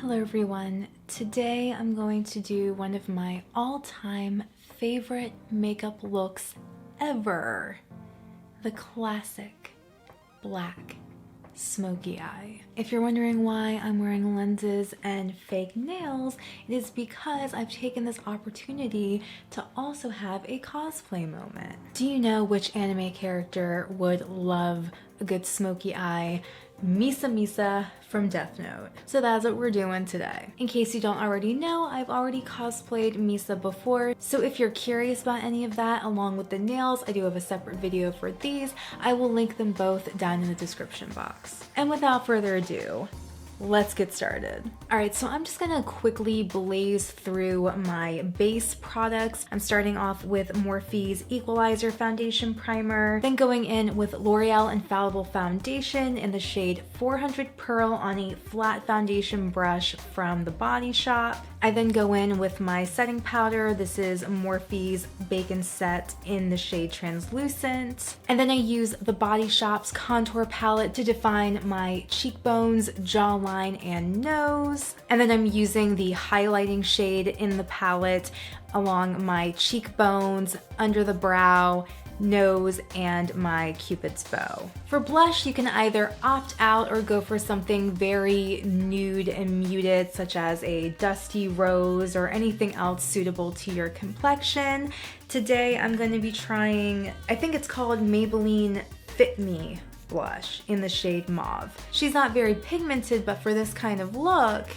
Hello everyone. Today I'm going to do one of my all-time favorite makeup looks ever. The classic black smoky eye. If you're wondering why I'm wearing lenses and fake nails, it is because I've taken this opportunity to also have a cosplay moment. Do you know which anime character would love a good smoky eye? Misa from Death Note. So that's what we're doing today. In case you don't already know, I've already cosplayed Misa before, so if you're curious about any of that along with the nails, I do have a separate video for these. I will link them both down in the description box. And without further ado, let's get started. All right, so I'm just gonna quickly blaze through my base products. I'm starting off with Morphe's Equalizer Foundation Primer, then going in with L'Oreal Infallible Foundation in the shade 400 Pearl on a flat foundation brush from The Body Shop. I then go in with my setting powder. This is Morphe's Bacon Set in the shade Translucent. And then I use The Body Shop's contour palette to define my cheekbones, jawline, and nose. And then I'm using the highlighting shade in the palette along my cheekbones, under the brow, nose, and my Cupid's bow. For blush, you can either opt out or go for something very nude and muted, such as a dusty rose or anything else suitable to your complexion. Today I'm going to be trying, I think it's called Maybelline Fit Me blush in the shade Mauve. She's not very pigmented, but for this kind of look,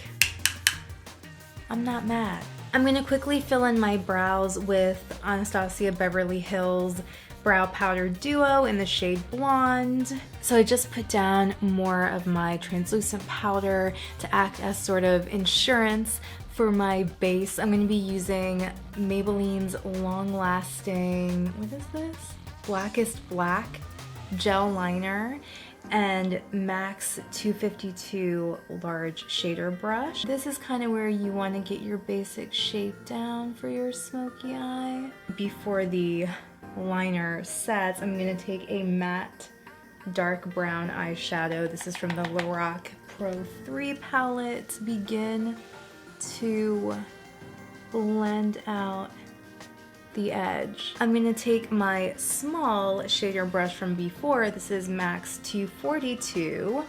I'm not mad. I'm gonna quickly fill in my brows with Anastasia Beverly Hills Brow Powder Duo in the shade Blonde. So I just put down more of my translucent powder to act as sort of insurance for my base. I'm gonna be using Maybelline's long-lasting, what is this? Blackest Black gel liner and MAC 252 large shader brush. This is kind of where you want to get your basic shape down for your smoky eye. Before the liner sets, I'm going to take a matte dark brown eyeshadow. This is from the Lorac Pro 3 palette to begin to blend out the edge. I'm gonna take my small shader brush from before, this is MAC 242,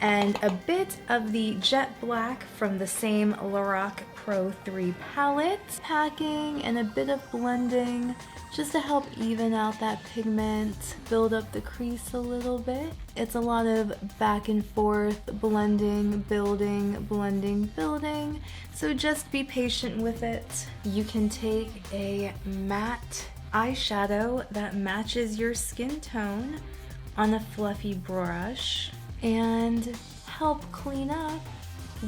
and a bit of the jet black from the same Lorac Pro 3 palette, packing and a bit of blending just to help even out that pigment, build up the crease a little bit. It's a lot of back and forth, blending, building, blending, building, so just be patient with it. You can take a matte eyeshadow that matches your skin tone on a fluffy brush and help clean up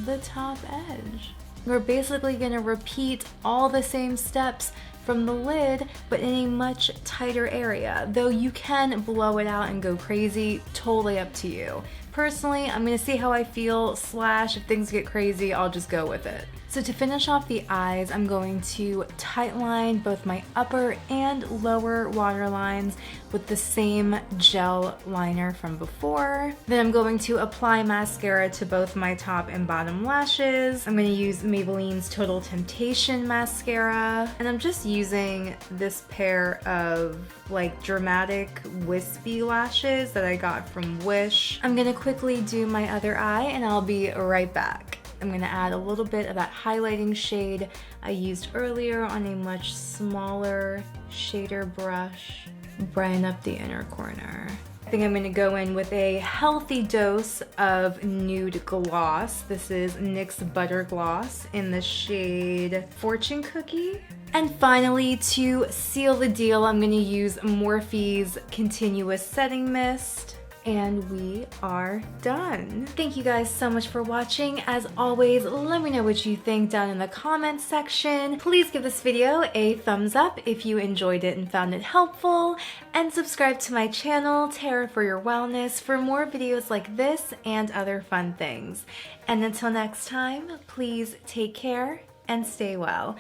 the top edge. We're basically gonna repeat all the same steps from the lid, but in a much tighter area, though you can blow it out and go crazy, totally up to you. Personally, I'm gonna see how I feel, / if things get crazy, I'll just go with it. So to finish off the eyes, I'm going to tightline both my upper and lower waterlines with the same gel liner from before. Then I'm going to apply mascara to both my top and bottom lashes. I'm going to use Maybelline's Total Temptation mascara. And I'm just using this pair of like dramatic wispy lashes that I got from Wish. I'm going to quickly do my other eye and I'll be right back. I'm gonna add a little bit of that highlighting shade I used earlier on a much smaller shader brush, brighten up the inner corner. I think I'm gonna go in with a healthy dose of nude gloss. This is NYX Butter Gloss in the shade Fortune Cookie. And finally, to seal the deal, I'm gonna use Morphe's Continuous Setting Mist. And we are done. Thank you guys so much for watching. As always, let me know what you think down in the comments section. Please give this video a thumbs up if you enjoyed it and found it helpful, and subscribe to my channel, Tara for Your Wellness, for more videos like this and other fun things. And until next time, please take care and stay well.